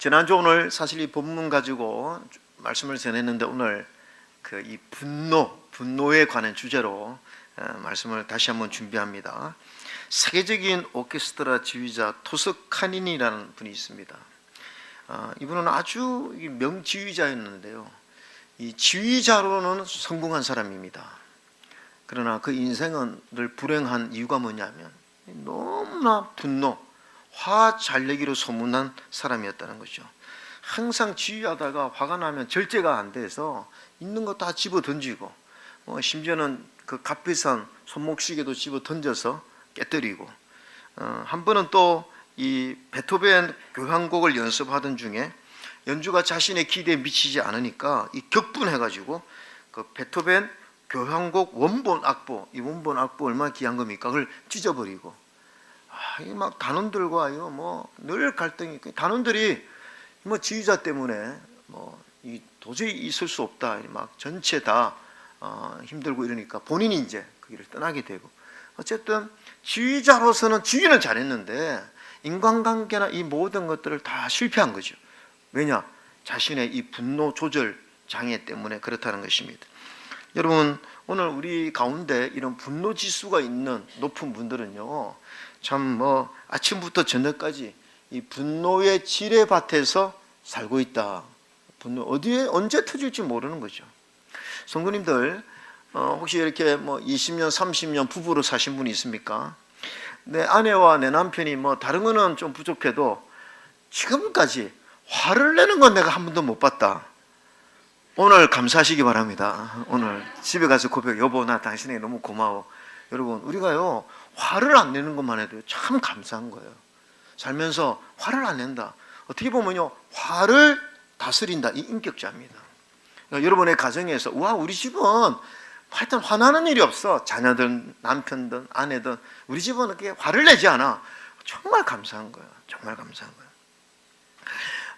지난주 오늘 사실 이 본문 가지고 말씀을 전했는데 오늘 이 분노에 관한 주제로 말씀을 다시 한번 준비합니다. 세계적인 오케스트라 지휘자 토스카니니라는 분이 있습니다. 이분은 아주 명지휘자였는데요. 이 지휘자로는 성공한 사람입니다. 그러나 그 인생은 늘 불행한 이유가 뭐냐면 너무나 화 잘 내기로 소문난 사람이었다는 거죠. 항상 지휘하다가 화가 나면 절제가 안 돼서 있는 거 다 집어 던지고 심지어는 그 값비싼 손목시계도 집어 던져서 깨뜨리고 한 번은 또 이 베토벤 교향곡을 연습하던 중에 연주가 자신의 기대에 미치지 않으니까 이 격분해가지고 그 베토벤 교향곡 원본 악보, 이 원본 악보 얼마나 귀한 겁니까? 그걸 찢어버리고 이 막 단원들과 늘 갈등이, 단원들이 지휘자 때문에 이 도저히 있을 수 없다, 막 전체 다 힘들고 이러니까 본인이 이제 그 길을 떠나게 되고, 어쨌든 지휘자로서는 지휘는 잘했는데 인간관계나 이 모든 것들을 다 실패한 거죠. 왜냐? 자신의 이 분노 조절 장애 때문에 그렇다는 것입니다. 여러분, 오늘 우리 가운데 이런 분노 지수가 있는 높은 분들은요, 참 아침부터 저녁까지 이 분노의 지뢰밭에서 살고 있다. 분노 어디에 언제 터질지 모르는 거죠. 성도님들, 혹시 이렇게 20년 30년 부부로 사신 분이 있습니까? 내 아내와 내 남편이 다른 거는 좀 부족해도 지금까지 화를 내는 건 내가 한 번도 못 봤다. 오늘 감사하시기 바랍니다. 오늘 집에 가서 고백, 여보 나 당신에게 너무 고마워. 여러분, 우리가요 화를 안 내는 것만 해도 참 감사한 거예요. 살면서 화를 안 낸다. 어떻게 보면요, 화를 다스린다, 이 인격자입니다. 그러니까 여러분의 가정에서 우리 집은 하여튼 화나는 일이 없어. 자녀든 남편든 아내든 우리 집은 그렇게 화를 내지 않아. 정말 감사한 거예요. 정말 감사한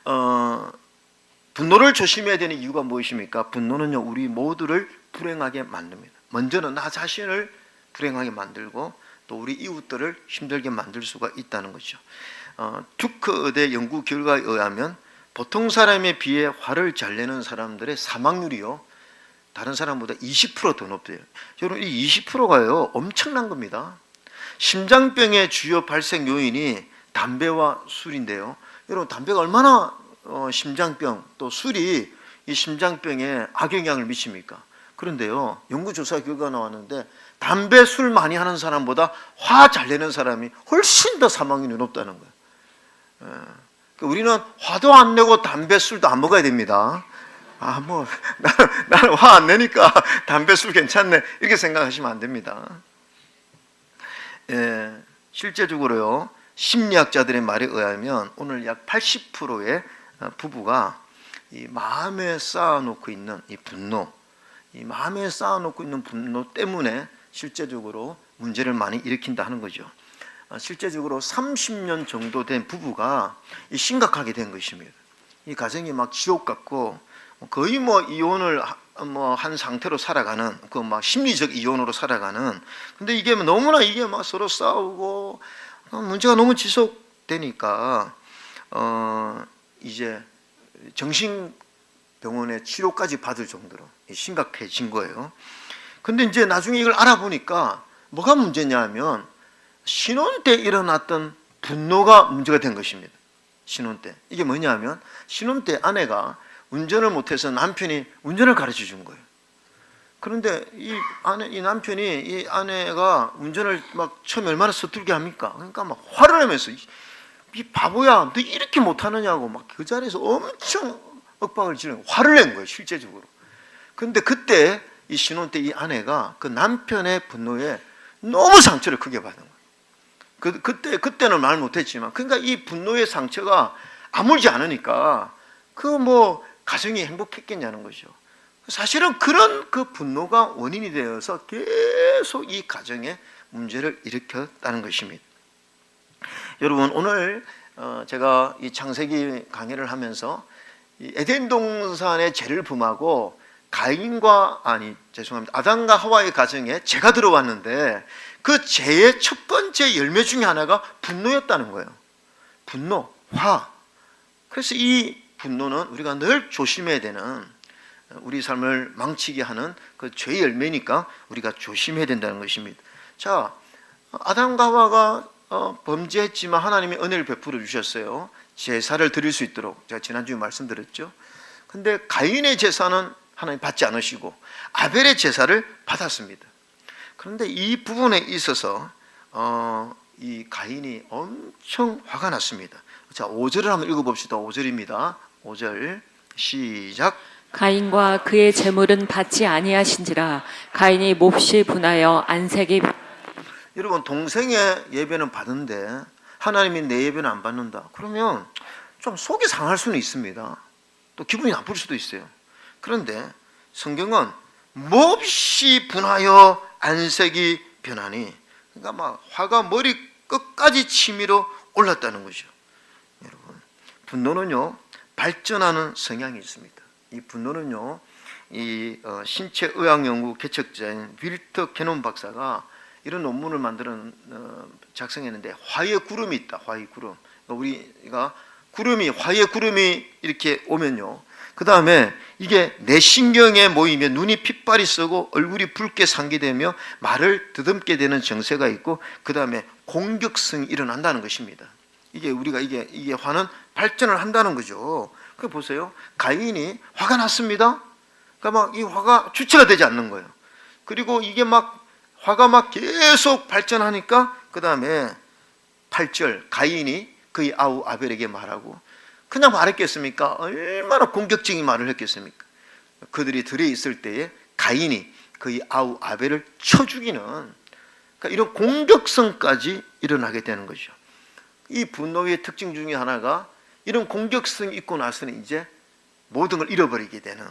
거예요. 분노를 조심해야 되는 이유가 무엇입니까? 분노는요, 우리 모두를 불행하게 만듭니다. 먼저는 나 자신을 불행하게 만들고 또 우리 이웃들을 힘들게 만들 수가 있다는 거죠. 듀크 의대 연구 결과에 의하면 보통 사람에 비해 화를 잘 내는 사람들의 사망률이요, 다른 사람보다 20% 더 높대요. 여러분, 이 20%가요 엄청난 겁니다. 심장병의 주요 발생 요인이 담배와 술인데요. 여러분, 담배가 얼마나 심장병 또 술이 이 심장병에 악영향을 미칩니까? 그런데요, 연구조사 결과가 나왔는데 담배, 술 많이 하는 사람보다 화 잘 내는 사람이 훨씬 더 사망률이 높다는 거예요. 우리는 화도 안 내고 담배, 술도 안 먹어야 됩니다. 나는 화 안 내니까 담배, 술 괜찮네, 이렇게 생각하시면 안 됩니다. 실제적으로요, 심리학자들의 말에 의하면 오늘 약 80%의 부부가 이 마음에 쌓아놓고 있는 이 분노, 이 마음에 쌓아놓고 있는 분노 때문에 실제적으로 문제를 많이 일으킨다 하는 거죠. 실제적으로 30년 정도 된 부부가 심각하게 된 것입니다. 이 가정이 막 지옥 같고 거의 이혼을 한 상태로 살아가는, 심리적 이혼으로 살아가는. 근데 이게 너무나 서로 싸우고 문제가 너무 지속되니까 이제 정신병원에 치료까지 받을 정도로 심각해진 거예요. 근데 이제 나중에 이걸 알아보니까 뭐가 문제냐 하면 신혼 때 일어났던 분노가 문제가 된 것입니다. 신혼 때. 이게 뭐냐 하면 신혼 때 아내가 운전을 못해서 남편이 운전을 가르쳐 준 거예요. 그런데 이 남편이 이 아내가 운전을 처음에 얼마나 서툴게 합니까? 그러니까 화를 내면서 이 바보야, 너 이렇게 못하느냐고 그 자리에서 엄청 윽박을 지르는, 화를 낸 거예요, 실제적으로. 그런데 그때 이 신혼 때 이 아내가 그 남편의 분노에 너무 상처를 크게 받은 거예요. 그때는 말 못했지만, 그러니까 이 분노의 상처가 아물지 않으니까 가정이 행복했겠냐는 거죠. 사실은 그런 그 분노가 원인이 되어서 계속 이 가정에 문제를 일으켰다는 것입니다. 여러분, 오늘 제가 이 창세기 강의를 하면서 이 에덴 동산의 죄를 범하고 아담과 하와의 가정에 죄가 들어왔는데 그 죄의 첫 번째 열매 중에 하나가 분노였다는 거예요. 분노, 화. 그래서 이 분노는 우리가 늘 조심해야 되는, 우리 삶을 망치게 하는 그 죄의 열매니까 우리가 조심해야 된다는 것입니다. 자, 아담과 하와가 범죄했지만 하나님이 은혜를 베풀어 주셨어요. 제사를 드릴 수 있도록. 제가 지난주에 말씀드렸죠. 근데 가인의 제사는 하나님 받지 않으시고 아벨의 제사를 받았습니다. 그런데 이 부분에 있어서 이 가인이 엄청 화가 났습니다. 자, 5절을 한번 읽어봅시다. 5절입니다. 5절 시작. 가인과 그의 재물은 받지 아니하신지라 가인이 몹시 분하여 안색이. 여러분, 동생의 예배는 받는데 하나님이 내 예배는 안 받는다. 그러면 좀 속이 상할 수는 있습니다. 또 기분이 나쁠 수도 있어요. 그런데 성경은 몹시 분하여 안색이 변하니, 그러니까 막 화가 머리 끝까지 치밀어 올랐다는 거죠. 여러분, 분노는요 발전하는 성향이 있습니다. 이 분노는요, 이 신체의학연구 개척자인 윌터 캐논 박사가 이런 논문을 작성했는데, 화의 구름이 있다. 화의 구름. 우리가 화의 구름이 이렇게 오면요, 그 다음에 이게 내신경에 모이면 눈이 핏발이 쓰고 얼굴이 붉게 상기되며 말을 더듬게 되는 증세가 있고, 그 다음에 공격성이 일어난다는 것입니다. 이게 화는 발전을 한다는 거죠. 그 보세요. 가인이 화가 났습니다. 그러니까 막 이 화가 주체가 되지 않는 거예요. 그리고 이게 화가 계속 발전하니까, 그 다음에 8절, 가인이 그의 아우 아벨에게 말하고, 그냥 말했겠습니까? 얼마나 공격적인 말을 했겠습니까? 그들이 들에 있을 때에 가인이 그의 아우 아벨을 쳐 죽이는, 그러니까 이런 공격성까지 일어나게 되는 거죠. 이 분노의 특징 중에 하나가 이런 공격성이 있고 나서는 이제 모든 걸 잃어버리게 되는.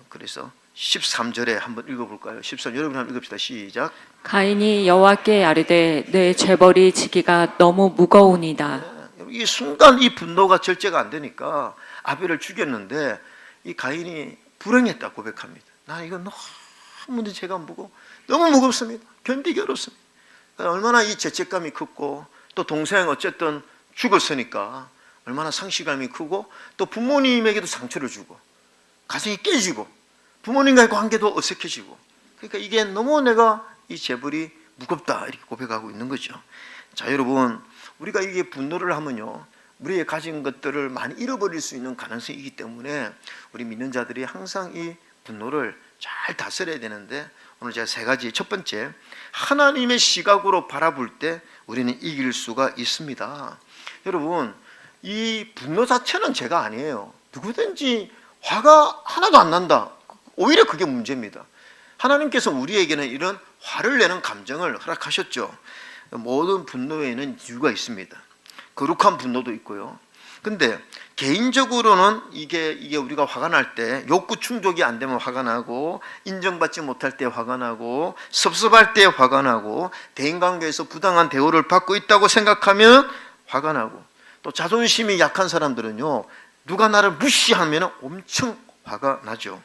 그래서 13절에 한번 읽어볼까요? 13절 여러분 한번 읽읍시다. 시작. 가인이 여호와께 아뢰되 내 죄벌이 지기가 너무 무거우니이다. 이 순간 이 분노가 절제가 안 되니까 아벨을 죽였는데, 이 가인이 불행했다 고백합니다. 나 이거 너무 죄가 너무 무겁습니다. 견디기 어렵습니다. 얼마나 이 죄책감이 크고, 또 동생 어쨌든 죽었으니까 얼마나 상실감이 크고, 또 부모님에게도 상처를 주고 가정이 깨지고 부모님과의 관계도 어색해지고, 그러니까 이게 너무 내가 이 재벌이 무겁다 이렇게 고백하고 있는 거죠. 자, 여러분, 우리가 이게 분노를 하면요, 우리의 가진 것들을 많이 잃어버릴 수 있는 가능성이 있기 때문에 우리 믿는 자들이 항상 이 분노를 잘 다스려야 되는데, 오늘 제가 3가지, 첫 번째, 하나님의 시각으로 바라볼 때 우리는 이길 수가 있습니다. 여러분, 이 분노 자체는 죄가 아니에요. 누구든지 화가 하나도 안 난다. 오히려 그게 문제입니다. 하나님께서 우리에게는 이런 화를 내는 감정을 허락하셨죠. 모든 분노에는 이유가 있습니다. 거룩한 분노도 있고요. 근데 개인적으로는 이게 우리가 화가 날 때, 욕구 충족이 안 되면 화가 나고, 인정받지 못할 때 화가 나고, 섭섭할 때 화가 나고, 대인관계에서 부당한 대우를 받고 있다고 생각하면 화가 나고, 또 자존심이 약한 사람들은요, 누가 나를 무시하면 엄청 화가 나죠.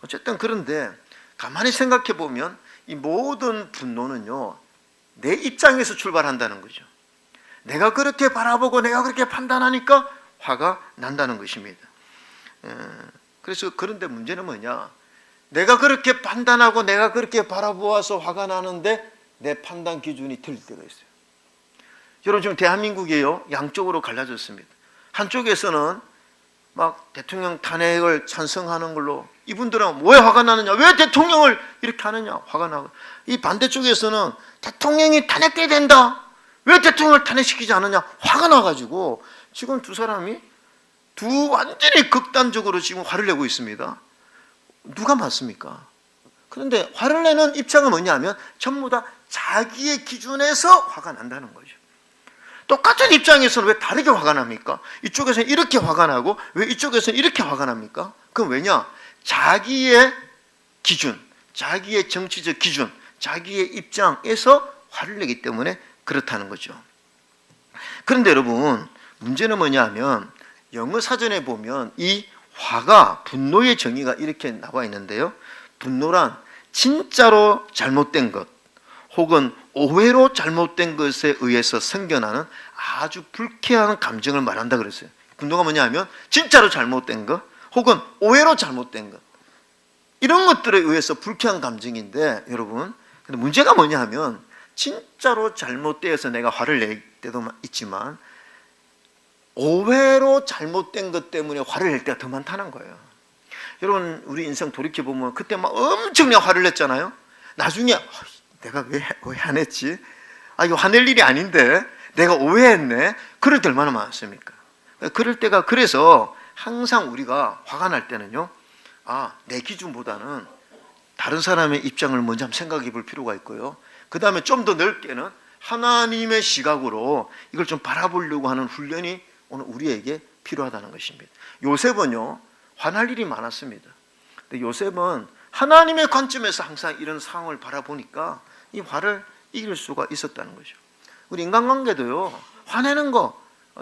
어쨌든 그런데 가만히 생각해 보면 이 모든 분노는요, 내 입장에서 출발한다는 거죠. 내가 그렇게 바라보고 내가 그렇게 판단하니까 화가 난다는 것입니다. 그래서 그런데 문제는 뭐냐? 내가 그렇게 판단하고 내가 그렇게 바라보아서 화가 나는데 내 판단 기준이 틀릴 때가 있어요. 여러분, 지금 대한민국이요, 양쪽으로 갈라졌습니다. 한쪽에서는 막 대통령 탄핵을 찬성하는 걸로, 이분들은 왜 화가 나느냐, 왜 대통령을 이렇게 하느냐, 화가 나고, 이 반대쪽에서는 대통령이 탄핵돼야 된다, 왜 대통령을 탄핵시키지 않느냐, 화가 나가지고 지금 두 사람이 완전히 극단적으로 지금 화를 내고 있습니다. 누가 맞습니까? 그런데 화를 내는 입장은 뭐냐면 전부 다 자기의 기준에서 화가 난다는 거죠. 똑같은 입장에서는 왜 다르게 화가 납니까? 이쪽에서는 이렇게 화가 나고 왜 이쪽에서는 이렇게 화가 납니까? 그럼 왜냐? 자기의 기준, 자기의 정치적 기준, 자기의 입장에서 화를 내기 때문에 그렇다는 거죠. 그런데 여러분, 문제는 뭐냐면 영어 사전에 보면 이 화가, 분노의 정의가 이렇게 나와 있는데요, 분노란 진짜로 잘못된 것 혹은 오해로 잘못된 것에 의해서 생겨나는 아주 불쾌한 감정을 말한다 그랬어요. 분노가 뭐냐 하면 진짜로 잘못된 것 혹은 오해로 잘못된 것, 이런 것들에 의해서 불쾌한 감정인데, 여러분, 근데 문제가 뭐냐 하면 진짜로 잘못되어서 내가 화를 낼 때도 있지만 오해로 잘못된 것 때문에 화를 낼 때가 더 많다는 거예요. 여러분, 우리 인생 돌이켜보면 그때 막 엄청나게 화를 냈잖아요. 나중에 내가 왜 안 했지? 이거 화낼 일이 아닌데 내가 오해했네. 그럴 때 얼마나 많습니까? 그럴 때가, 그래서 항상 우리가 화가 날 때는요, 내 기준보다는 다른 사람의 입장을 먼저 한번 생각해 볼 필요가 있고요. 그 다음에 좀 더 넓게는 하나님의 시각으로 이걸 좀 바라보려고 하는 훈련이 오늘 우리에게 필요하다는 것입니다. 요셉은요, 화날 일이 많았습니다. 근데 요셉은 하나님의 관점에서 항상 이런 상황을 바라보니까 이 화를 이길 수가 있었다는 거죠. 우리 인간관계도요, 화내는 거,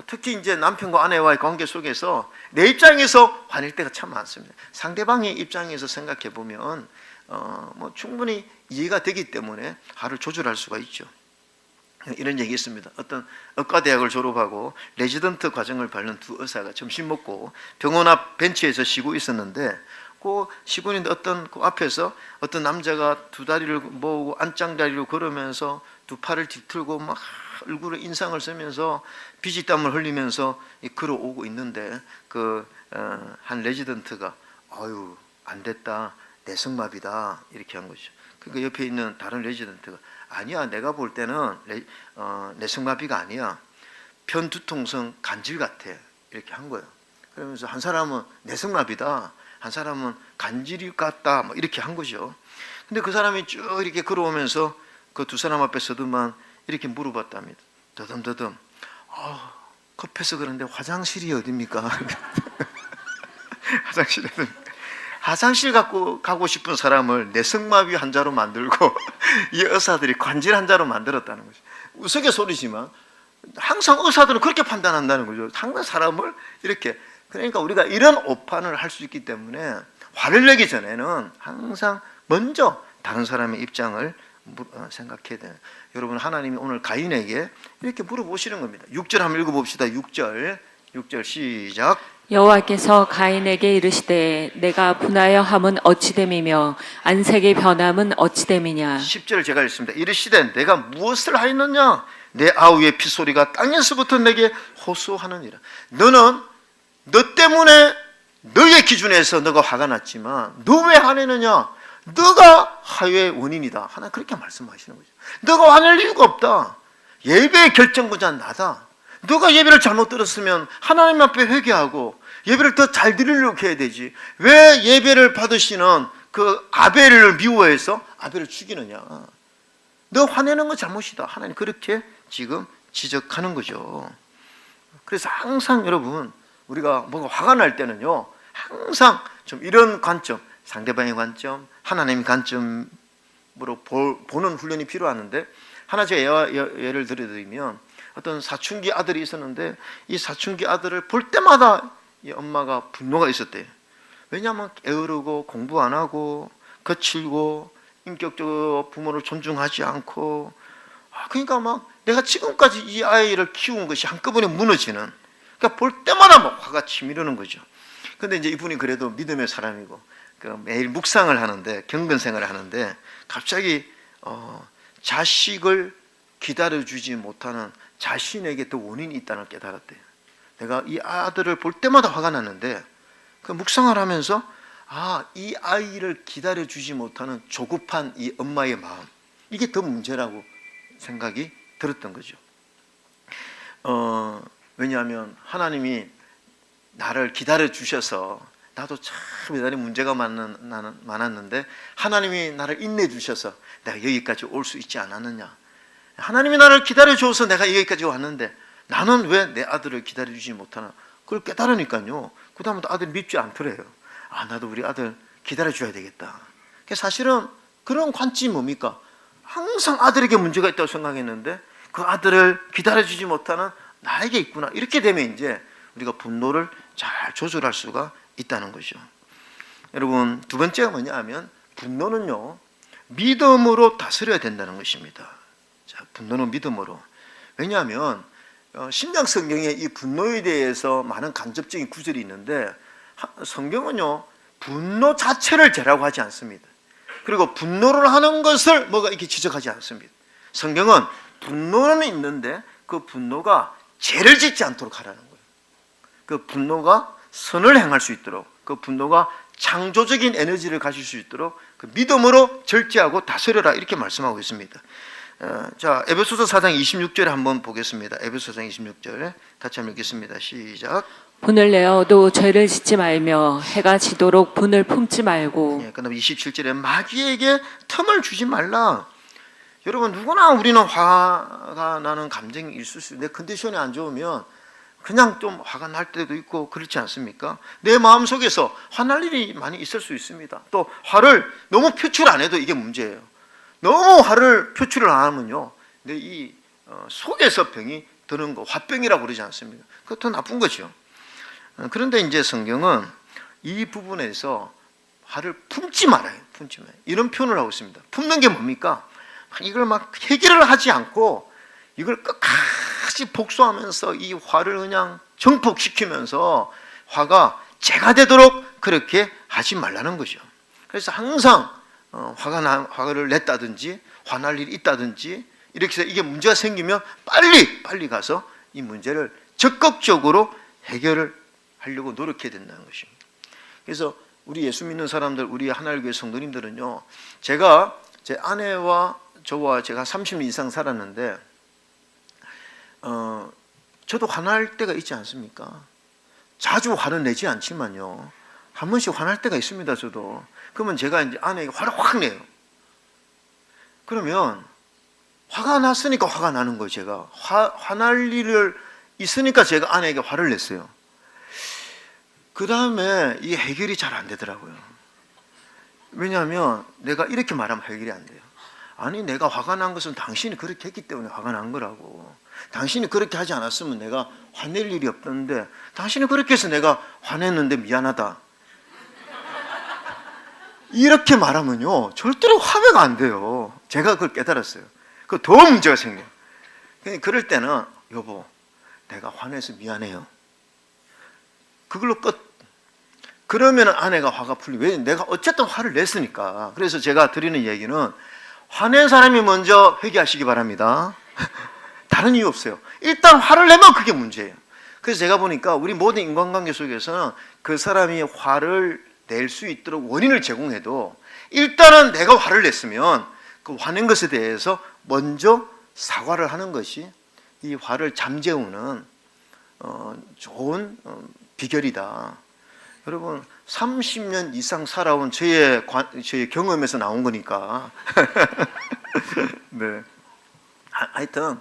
특히 이제 남편과 아내와의 관계 속에서 내 입장에서 화낼 때가 참 많습니다. 상대방의 입장에서 생각해 보면 충분히 이해가 되기 때문에 화를 조절할 수가 있죠. 이런 얘기 있습니다. 어떤 의과대학을 졸업하고 레지던트 과정을 밟는 두 의사가 점심 먹고 병원 앞 벤치에서 쉬고 있었는데, 그 쉬고 있는데 그 앞에서 어떤 남자가 두 다리를 모으고 안짱다리로 걸으면서 두 팔을 뒤틀고 막 얼굴에 인상을 쓰면서 피지땀을 흘리면서 걸어오고 있는데, 한 레지던트가 안 됐다, 내성마비다, 이렇게 한 거죠. 그러니까 옆에 있는 다른 레지던트가 아니야, 내가 볼 때는 내성마비가 아니야, 편두통성 간질 같아, 이렇게 한 거예요. 그러면서 한 사람은 내성마비다, 한 사람은 간질이 같다, 이렇게 한 거죠. 근데 그 사람이 쭉 이렇게 걸어오면서 그 두 사람 앞에서도만 이렇게 물어봤답니다. 더듬더듬, 급해서 그런데 화장실이 어딥니까? 화장실 갖고 가고 싶은 사람을 내성마비 환자로 만들고 이 의사들이 관질 환자로 만들었다는 거죠. 우스갯소리지만 항상 의사들은 그렇게 판단한다는 거죠. 항상 사람을 이렇게. 그러니까 우리가 이런 오판을 할 수 있기 때문에 화를 내기 전에는 항상 먼저 다른 사람의 입장을 생각해야 돼요. 여러분, 하나님이 오늘 가인에게 이렇게 물어보시는 겁니다. 6절 한번 읽어봅시다. 6절 시작. 여호와께서 가인에게 이르시되 내가 분하여 함은 어찌됨이며 안색의 변함은 어찌됨이냐. 10절 제가 읽습니다. 이르시되 내가 무엇을 하였느냐? 내 아우의 핏소리가 땅에서부터 내게 호소하느니라. 너는 너 때문에 너의 기준에서 너가 화가 났지만 너 왜 화내느냐? 너가 화해의 원인이다. 하나님 그렇게 말씀하시는 거죠. 너가 화낼 이유가 없다. 예배의 결정구자는 나다. 너가 예배를 잘못 들었으면 하나님 앞에 회개하고 예배를 더 잘 드리려고 해야 되지. 왜 예배를 받으시는 그 아벨을 미워해서 아벨을 죽이느냐? 너 화내는 건 잘못이다. 하나님 그렇게 지금 지적하는 거죠. 그래서 항상 여러분, 우리가 뭔가 화가 날 때는요, 항상 좀 이런 관점, 상대방의 관점, 하나님의 관점으로 보는 훈련이 필요하는데, 하나 제가 예를 들어드리면, 어떤 사춘기 아들이 있었는데 이 사춘기 아들을 볼 때마다 이 엄마가 분노가 있었대요. 왜냐하면 게으르고 공부 안 하고 거칠고 인격적으로 부모를 존중하지 않고, 그러니까 막 내가 지금까지 이 아이를 키운 것이 한꺼번에 무너지는, 그러니까 볼 때마다 막 화가 치미르는 거죠. 근데 이제 이분이 그래도 믿음의 사람이고 매일 묵상을 하는데, 경건 생활을 하는데 갑자기 자식을 기다려주지 못하는 자신에게 더 원인이 있다는 걸 깨달았대요. 내가 이 아들을 볼 때마다 화가 났는데 그 묵상을 하면서 이 아이를 기다려주지 못하는 조급한 이 엄마의 마음, 이게 더 문제라고 생각이 들었던 거죠. 왜냐하면 하나님이 나를 기다려주셔서, 나도 참 대단히 문제가 많았는데 하나님이 나를 인내주셔서 내가 여기까지 올 수 있지 않았느냐. 하나님이 나를 기다려줘서 내가 여기까지 왔는데 나는 왜 내 아들을 기다려주지 못하나. 그걸 깨달으니까요, 그 다음부터 아들이 밉지 않더래요. 나도 우리 아들 기다려줘야 되겠다. 사실은 그런 관점이 뭡니까? 항상 아들에게 문제가 있다고 생각했는데 그 아들을 기다려주지 못하는 나에게 있구나. 이렇게 되면 이제 우리가 분노를 잘 조절할 수가 있다는 거죠. 여러분, 두 번째가 뭐냐 하면, 분노는요, 믿음으로 다스려야 된다는 것입니다. 자, 분노는 믿음으로. 왜냐하면 신약 성경에 이 분노에 대해서 많은 간접적인 구절이 있는데 성경은요 분노 자체를 죄라고 하지 않습니다. 그리고 분노를 하는 것을 뭐가 이렇게 지적하지 않습니다. 성경은 분노는 있는데 그 분노가 죄를 짓지 않도록 하라는 거예요. 그 분노가 선을 행할 수 있도록, 그 분노가 창조적인 에너지를 가질 수 있도록 그 믿음으로 절제하고 다스려라 이렇게 말씀하고 있습니다. 자, 에베소서 4장 26절에 한번 보겠습니다. 에베소서 4장 26절 같이 한번 읽겠습니다. 시작. 분을 내어도 죄를 짓지 말며 해가 지도록 분을 품지 말고. 예, 그다음 27절에 마귀에게 틈을 주지 말라. 여러분 누구나 우리는 화가 나는 감정이 있을 수 있어요. 내 컨디션이 안 좋으면 그냥 좀 화가 날 때도 있고 그렇지 않습니까? 내 마음속에서 화날 일이 많이 있을 수 있습니다. 또 화를 너무 표출 안 해도 이게 문제예요. 너무 화를 표출을 안 하면요 내 이 속에서 병이 드는 거 화병이라고 그러지 않습니까? 그것도 나쁜 거죠. 그런데 이제 성경은 이 부분에서 화를 품지 말아요. 품지 말아요. 이런 표현을 하고 있습니다. 품는 게 뭡니까? 이걸 막 해결을 하지 않고 이걸 끝까지 복수하면서 이 화를 그냥 정폭시키면서 화가 죄가 되도록 그렇게 하지 말라는 거죠. 그래서 항상 화를 냈다든지 화날 일이 있다든지 이렇게 해서 이게 문제가 생기면 빨리 가서 이 문제를 적극적으로 해결을 하려고 노력해야 된다는 것입니다. 그래서 우리 예수 믿는 사람들, 우리 하나님교회 성도님들은요, 제가 제 아내와 저와 제가 30년 이상 살았는데 저도 화날 때가 있지 않습니까? 자주 화를 내지 않지만요 한 번씩 화날 때가 있습니다. 저도. 그러면 제가 이제 아내에게 화를 확 내요. 그러면 화가 났으니까 화가 나는 거예요. 제가 화날 일을 있으니까 제가 아내에게 화를 냈어요. 그 다음에 이 해결이 잘 안 되더라고요. 왜냐하면 내가 이렇게 말하면 해결이 안 돼요. 아니 내가 화가 난 것은 당신이 그렇게 했기 때문에 화가 난 거라고. 당신이 그렇게 하지 않았으면 내가 화낼 일이 없던데 당신이 그렇게 해서 내가 화냈는데 미안하다. 이렇게 말하면요 절대로 화해가 안 돼요. 제가 그걸 깨달았어요. 그 더 문제가 생겨요. 그럴 때는 여보 내가 화내서 미안해요. 그걸로 끝. 그러면 아내가 화가 풀리고, 왜? 내가 어쨌든 화를 냈으니까. 그래서 제가 드리는 얘기는 화낸 사람이 먼저 회개하시기 바랍니다. 다른 이유 없어요. 일단 화를 내면 그게 문제예요. 그래서 제가 보니까 우리 모든 인간관계 속에서는 그 사람이 화를 낼 수 있도록 원인을 제공해도 일단은 내가 화를 냈으면 그 화낸 것에 대해서 먼저 사과를 하는 것이 이 화를 잠재우는 좋은 비결이다. 여러분 30년 이상 살아온 저의 경험에서 나온 거니까. 네. 하여튼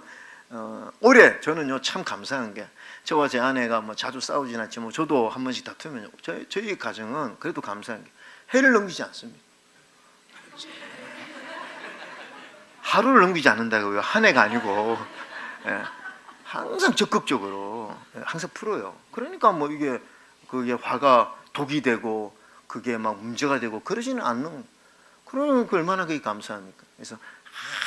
올해 저는요 참 감사한 게 저와 제 아내가 뭐 자주 싸우진 않지만 저도 한 번씩 다투면 저희 가정은 그래도 감사한 게 해를 넘기지 않습니다. 하루를 넘기지 않는다고요. 한 해가 아니고. 예. 항상 적극적으로 항상 풀어요. 그러니까 뭐 그게 화가 독이 되고 그게 막 문제가 되고 그러지는 않는. 그러면 얼마나 그게 감사합니까? 그래서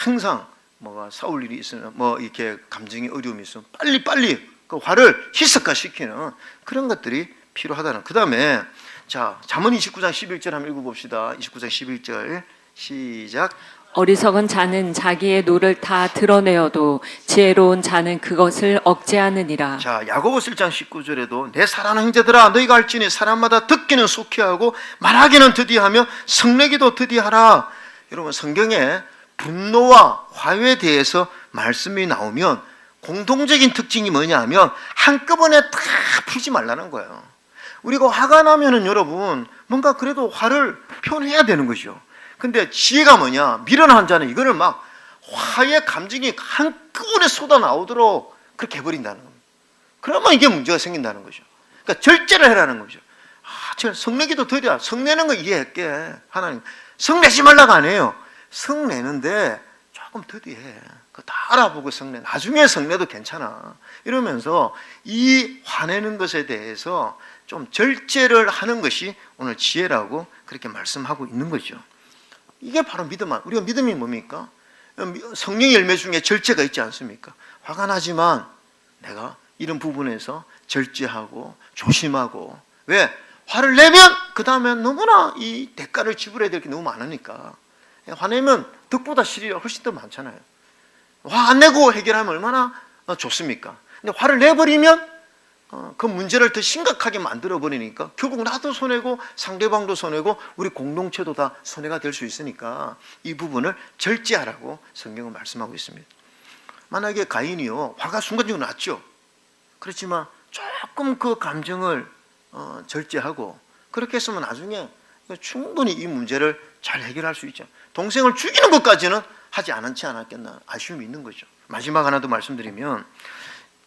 항상 뭐가 싸울 일이 있으면 뭐 이렇게 감정의 어려움이 있으면 빨리 그 화를 희석화시키는 그런 것들이 필요하다는. 그 다음에 자 잠언 29장 11절 한번 읽어봅시다. 29장 11절 시작. 어리석은 자는 자기의 노를 다 드러내어도 지혜로운 자는 그것을 억제하느니라. 자, 야고보서 1장 19절에도 내 사랑하는 형제들아 너희가 알지니 사람마다 듣기는 속히 하고 말하기는 드디하며 성내기도 드디하라. 여러분 성경에 분노와 화해에 대해서 말씀이 나오면 공통적인 특징이 뭐냐면 한꺼번에 다 풀지 말라는 거예요. 우리가 화가 나면은 여러분 뭔가 그래도 화를 표현해야 되는 거죠. 근데 지혜가 뭐냐? 미련한 자는 이거를 막 화의 감정이 한꺼번에 쏟아 나오도록 그렇게 해버린다는 겁니다. 그러면 이게 문제가 생긴다는 거죠. 그러니까 절제를 해라는 거죠. 제가 성내기도 드려. 성내는 거 이해할게. 하나님 성내지 말라고 안 해요. 성내는데 조금 더디해. 그거 다 알아보고 성내. 나중에 성내도 괜찮아. 이러면서 이 화내는 것에 대해서 좀 절제를 하는 것이 오늘 지혜라고 그렇게 말씀하고 있는 거죠. 이게 바로 우리가 믿음이 뭡니까? 성령 열매 중에 절제가 있지 않습니까? 화가 나지만 내가 이런 부분에서 절제하고 조심하고, 왜? 화를 내면 그 다음에 너무나 이 대가를 지불해야 될 게 너무 많으니까. 화내면 덕보다 실이 훨씬 더 많잖아요. 화 안 내고 해결하면 얼마나 좋습니까? 근데 화를 내버리면 그 문제를 더 심각하게 만들어 버리니까 결국 나도 손해고 상대방도 손해고 우리 공동체도 다 손해가 될 수 있으니까 이 부분을 절제하라고 성경은 말씀하고 있습니다. 만약에 가인이요, 화가 순간적으로 났죠. 그렇지만 조금 그 감정을 절제하고 그렇게 했으면 나중에 충분히 이 문제를 잘 해결할 수 있죠. 동생을 죽이는 것까지는 하지 않지 않았겠나 아쉬움이 있는 거죠. 마지막 하나 더 말씀드리면,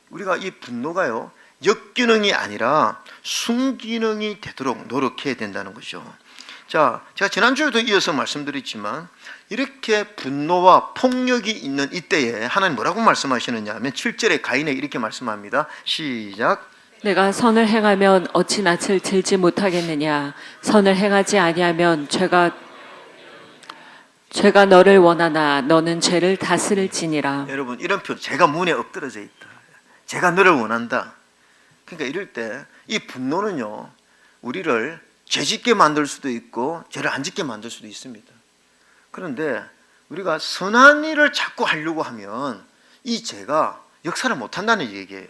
우리가 이 분노가요, 역기능이 아니라 순기능이 되도록 노력해야 된다는 거죠. 자, 제가 지난주에도 이어서 말씀드렸지만 이렇게 분노와 폭력이 있는 이때에 하나님 뭐라고 말씀하시느냐 하면 7절에 가인에 이렇게 말씀합니다. 시작. 내가 선을 행하면 어찌 낯을 들지 못하겠느냐. 선을 행하지 아니하면 죄가 너를 원하나 너는 죄를 다스릴지니라. 여러분, 이런 표현, 제가 문에 엎드러져 있다, 제가 너를 원한다. 그러니까 이럴 때 이 분노는요, 우리를 죄짓게 만들 수도 있고 죄를 안 짓게 만들 수도 있습니다. 그런데 우리가 선한 일을 자꾸 하려고 하면 이 죄가 역사를 못한다는 얘기예요.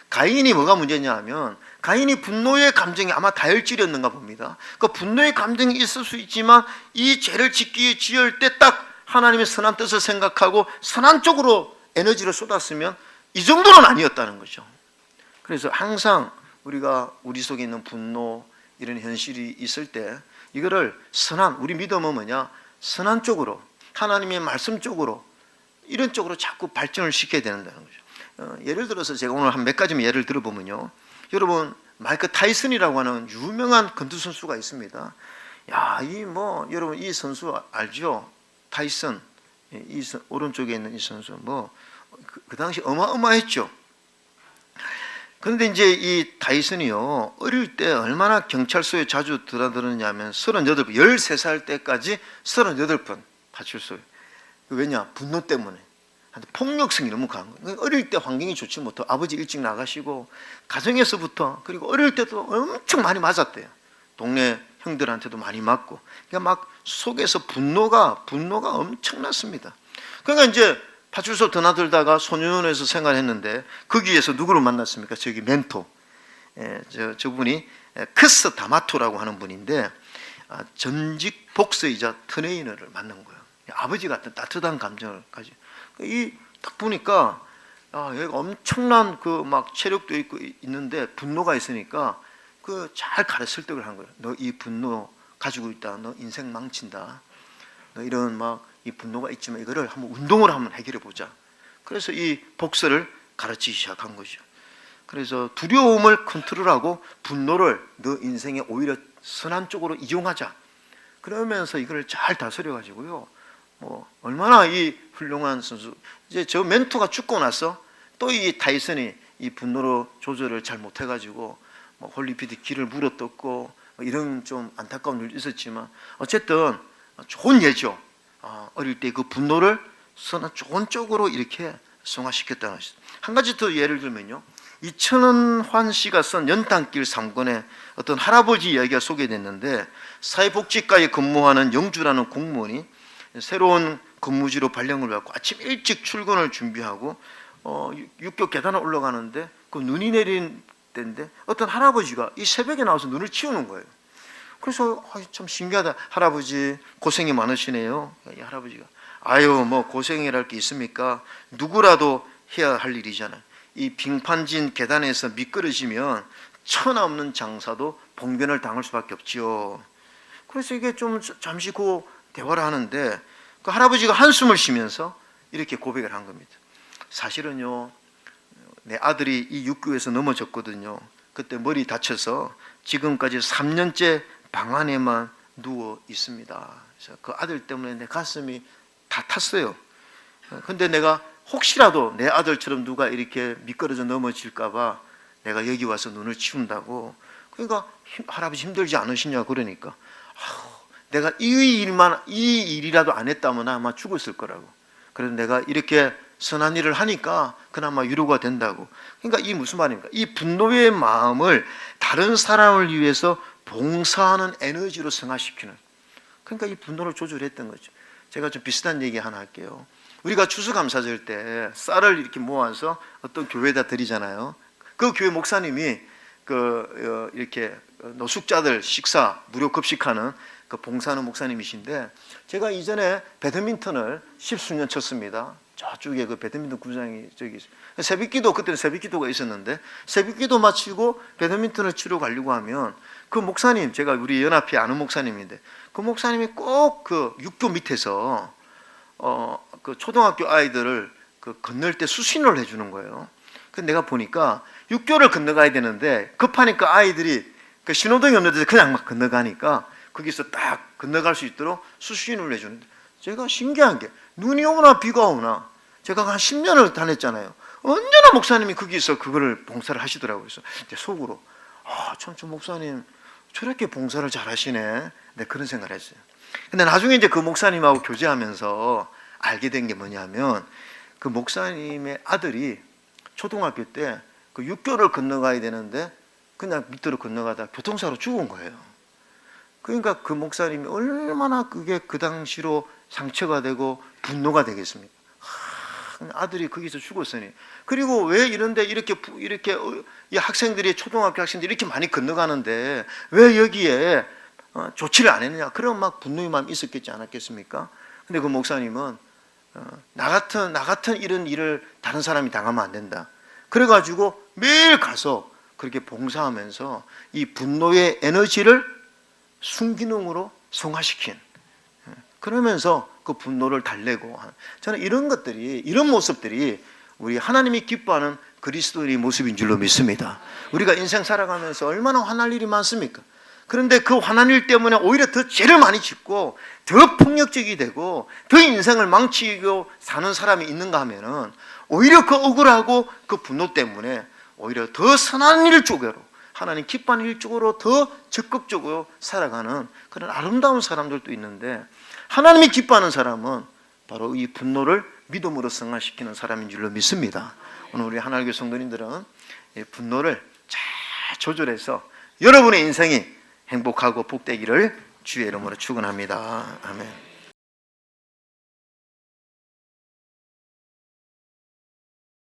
가인이 뭐가 문제냐 하면, 가인이 분노의 감정이 아마 다혈질이었는가 봅니다. 그 분노의 감정이 있을 수 있지만 이 죄를 짓기에 지을 때 딱 하나님의 선한 뜻을 생각하고 선한 쪽으로 에너지를 쏟았으면 이 정도는 아니었다는 거죠. 그래서 항상 우리가 우리 속에 있는 분노, 이런 현실이 있을 때 이거를 우리 믿음은 뭐냐? 선한 쪽으로, 하나님의 말씀 쪽으로, 이런 쪽으로 자꾸 발전을 시켜야 된다는 거죠. 예를 들어서 제가 오늘 한 몇 가지 예를 들어보면요, 여러분 마이크 타이슨이라고 하는 유명한 권투 선수가 있습니다. 야, 여러분 이 선수 알죠? 타이슨, 오른쪽에 있는 이 선수 그 당시 어마어마했죠. 그런데 이제 이 타이슨이요, 어릴 때 얼마나 경찰서에 자주 드나들었냐면 13살 때까지 38번 파출소에. 왜냐? 분노 때문에. 폭력성이 너무 강한 거예요. 어릴 때 환경이 좋지 못하고 아버지 일찍 나가시고 가정에서부터, 그리고 어릴 때도 엄청 많이 맞았대요. 동네 형들한테도 많이 맞고. 그러니까 막 속에서 분노가 엄청났습니다. 그러니까 이제 파출소 드나들다가 소년원에서 생활했는데 거기에서 누구를 만났습니까? 저기 멘토, 저분이 크스 다마토라고 하는 분인데 전직 복서이자 트레이너를 만난 거예요. 아버지 같은 따뜻한 감정을 가지고. 딱 보니까 얘가 엄청난 막 체력도 있고 있는데 분노가 있으니까 잘 설득을 한 거예요. 너 이 분노 가지고 있다, 너 인생 망친다. 너 이런 이 분노가 있지만 이거를 한번 운동을 한번 해결해 보자. 그래서 이 복서를 가르치기 시작한 거죠. 그래서 두려움을 컨트롤하고 분노를 너 인생에 오히려 선한 쪽으로 이용하자. 그러면서 이걸 잘 다스려 가지고요. 얼마나 이 훌륭한 선수. 이제 저 멘토가 죽고 나서 또 이 타이슨이 이 분노로 조절을 잘 못해 가지고 홀리피드 길을 물어뜯고 이런 좀 안타까운 일이 있었지만 어쨌든 좋은 예죠. 어릴 때 그 분노를 선한 좋은 쪽으로 이렇게 승화시켰다는 것이죠. 한 가지 더 예를 들면요, 이천환 씨가 쓴 연탄길 3권에 어떤 할아버지 이야기가 소개됐는데, 사회복지과에 근무하는 영주라는 공무원이 새로운 근무지로 발령을 받고 아침 일찍 출근을 준비하고 육교 계단을 올라가는데 눈이 내린 때인데 어떤 할아버지가 이 새벽에 나와서 눈을 치우는 거예요. 그래서 참 신기하다, 할아버지 고생이 많으시네요. 이 할아버지가 고생이랄 게 있습니까? 누구라도 해야 할 일이잖아요. 이 빙판진 계단에서 미끄러지면 천하 없는 장사도 봉변을 당할 수밖에 없지요. 그래서 이게 좀 잠시 대화를 하는데 그 할아버지가 한숨을 쉬면서 이렇게 고백을 한 겁니다. 사실은요, 내 아들이 이 육교에서 넘어졌거든요. 그때 머리 다쳐서 지금까지 3년째 방 안에만 누워 있습니다. 그래서 그 아들 때문에 내 가슴이 다 탔어요. 근데 내가 혹시라도 내 아들처럼 누가 이렇게 미끄러져 넘어질까 봐 내가 여기 와서 눈을 치운다고. 그러니까 할아버지 힘들지 않으시냐 그러니까 내가 이 일이라도 안 했다면 아마 죽었을 거라고. 그래서 내가 이렇게 선한 일을 하니까 그나마 위로가 된다고. 그러니까 이 무슨 말입니까? 이 분노의 마음을 다른 사람을 위해서 봉사하는 에너지로 승화시키는. 그러니까 이 분노를 조절했던 거죠. 제가 좀 비슷한 얘기 하나 할게요. 우리가 추수감사절 때 쌀을 이렇게 모아서 어떤 교회에다 드리잖아요. 그 교회 목사님이 이렇게 노숙자들 식사 무료 급식하는 그 봉사하는 목사님이신데, 제가 이전에 배드민턴을 10수년 쳤습니다. 저쪽에 그 배드민턴 구장이 저기 있어요. 새벽기도, 그때는 새벽기도가 있었는데 새벽기도 마치고 배드민턴을 치러 가려고 하면 그 목사님, 제가 우리 연합회 아는 목사님인데 그 목사님이 꼭 그 육교 밑에서 그 초등학교 아이들을 그 건널 때 수신호를 해주는 거예요. 그 내가 보니까 육교를 건너가야 되는데 급하니까 아이들이 그 신호등이 없는 데서 그냥 막 건너가니까 거기서 딱 건너갈 수 있도록 수신호를 해주는데, 제가 신기한 게 눈이 오나 비가 오나, 제가 한 10년을 다녔잖아요. 언제나 목사님이 거기서 그거를 봉사를 하시더라고요. 그래서 속으로 참 저 목사님 저렇게 봉사를 잘하시네. 네, 그런 생각을 했어요. 근데 나중에 이제 그 목사님하고 교제하면서 알게 된 게 뭐냐면, 그 목사님의 아들이 초등학교 때 그 육교를 건너가야 되는데 그냥 밑으로 건너가다 교통사고로 죽은 거예요. 그러니까 그 목사님이 얼마나 그게 그 당시로 상처가 되고 분노가 되겠습니까? 아들이 거기서 죽었으니. 그리고 왜 이런데 이렇게 이 학생들이, 초등학교 학생들이 이렇게 많이 건너가는데 왜 여기에 조치를 안 했느냐, 그런 막 분노의 마음이 있었겠지 않았겠습니까? 근데 그 목사님은 나 같은 이런 일을 다른 사람이 당하면 안 된다. 그래가지고 매일 가서 그렇게 봉사하면서 이 분노의 에너지를 순기능으로 성화시킨, 그러면서 그 분노를 달래고, 저는 이런 것들이, 이런 모습들이 우리 하나님이 기뻐하는 그리스도인의 모습인 줄로 믿습니다. 우리가 인생 살아가면서 얼마나 화날 일이 많습니까? 그런데 그 화난 일 때문에 오히려 더 죄를 많이 짓고 더 폭력적이 되고 더 인생을 망치고 사는 사람이 있는가 하면은, 오히려 그 억울하고 그 분노 때문에 오히려 더 선한 일 쪽으로, 하나님 기뻐하는 일 쪽으로 더 적극적으로 살아가는 그런 아름다운 사람들도 있는데, 하나님이 기뻐하는 사람은 바로 이 분노를 믿음으로 승화시키는 사람인 줄로 믿습니다. 오늘 우리 하나님의 성도님들은 이 분노를 잘 조절해서 여러분의 인생이 행복하고 복되기를 주의 이름으로 축원합니다. 아멘.